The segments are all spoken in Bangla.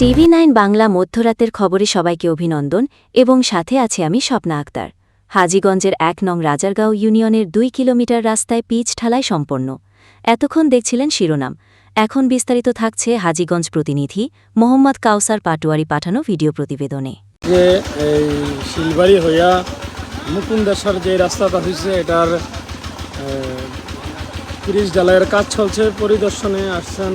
TV9 বাংলা মধ্যরাতের খবরে সবাইকে অভিনন্দন এবং সাথে আছে আমি স্বপ্না আক্তার। হাজীগঞ্জের ১ নং রাজারগাঁও ইউনিয়নের ২ কিলোমিটার রাস্তায় পিচ ঢালাই সম্পন্ন। এতক্ষণ দেখছিলেন শিরোনাম, এখন বিস্তারিত থাকছে হাজীগঞ্জ প্রতিনিধি মোহাম্মদ কাউসার পাটোয়ারি পাঠানো ভিডিও প্রতিবেদনে। যে এই শিলবাড়ি হইয়া মুকুন্দেশ্বর যে রাস্তাটা হয়েছে এটার পিচ ঢালাইয়ের কাজ চলছে, পরিদর্শনে আসছেন।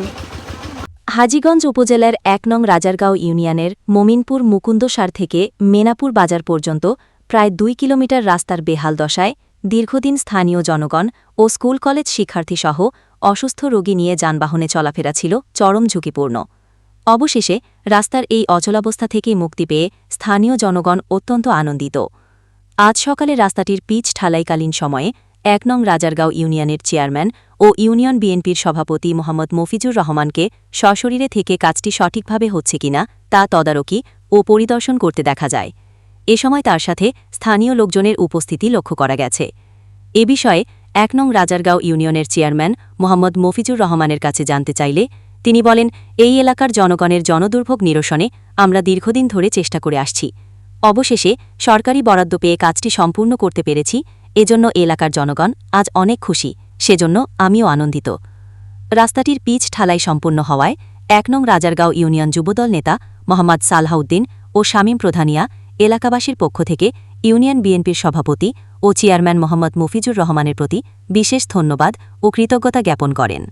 হাজীগঞ্জ উপজেলার ১ নং রাজারগাঁও ইউনিয়নের মমিনপুর মুকুন্দসার থেকে মেনাপুর বাজার পর্যন্ত প্রায় ২ কিলোমিটার রাস্তার বেহাল দশায় দীর্ঘদিন স্থানীয় জনগণ ও স্কুল কলেজ শিক্ষার্থীসহ অসুস্থ রোগী নিয়ে যানবাহনে চলাফেরা ছিল চরম ঝুঁকিপূর্ণ। অবশেষে রাস্তার এই অচলাবস্থা থেকেই মুক্তি পেয়ে স্থানীয় জনগণ অত্যন্ত আনন্দিত। আজ সকালে রাস্তাটির পিচ ঢালাইকালীন সময়ে ১ নং রাজারগাঁও ইউনিয়নের চেয়ারম্যান ও ইউনিয়ন বিএনপির সভাপতি মোহাম্মদ মফিজুর রহমানকে সশরীরে থেকে কাজটি সঠিকভাবে হচ্ছে কিনা তা তদারকি ও পরিদর্শন করতে দেখা যায়। এ সময় তার সাথে স্থানীয় লোকজনের উপস্থিতি লক্ষ্য করা গেছে। এ বিষয়ে ১ নং রাজারগাঁও ইউনিয়নের চেয়ারম্যান মোহাম্মদ মফিজুর রহমানের কাছে জানতে চাইলে তিনি বলেন, এই এলাকার জনগণের জনদুর্ভোগ নিরসনে আমরা দীর্ঘদিন ধরে চেষ্টা করে আসছি। অবশেষে সরকারি বরাদ্দ পেয়ে কাজটি সম্পূর্ণ করতে পেরেছি। এজন্য এলাকার জনগণ আজ অনেক খুশি, সেজন্য আমিও আনন্দিত। রাস্তাটির পিচ ঢালাই সম্পূর্ণ হওয়ায় ১ নং রাজারগাঁও ইউনিয়ন যুবদল নেতা মোহাম্মদ সালহাউদ্দিন ও শামীম প্রধানিয়া এলাকাবাসীর পক্ষ থেকে ইউনিয়ন বিএনপির সভাপতি ও চেয়ারম্যান মোহাম্মদ মফিজুর রহমানের প্রতি বিশেষ ধন্যবাদ ও কৃতজ্ঞতা জ্ঞাপন করেন।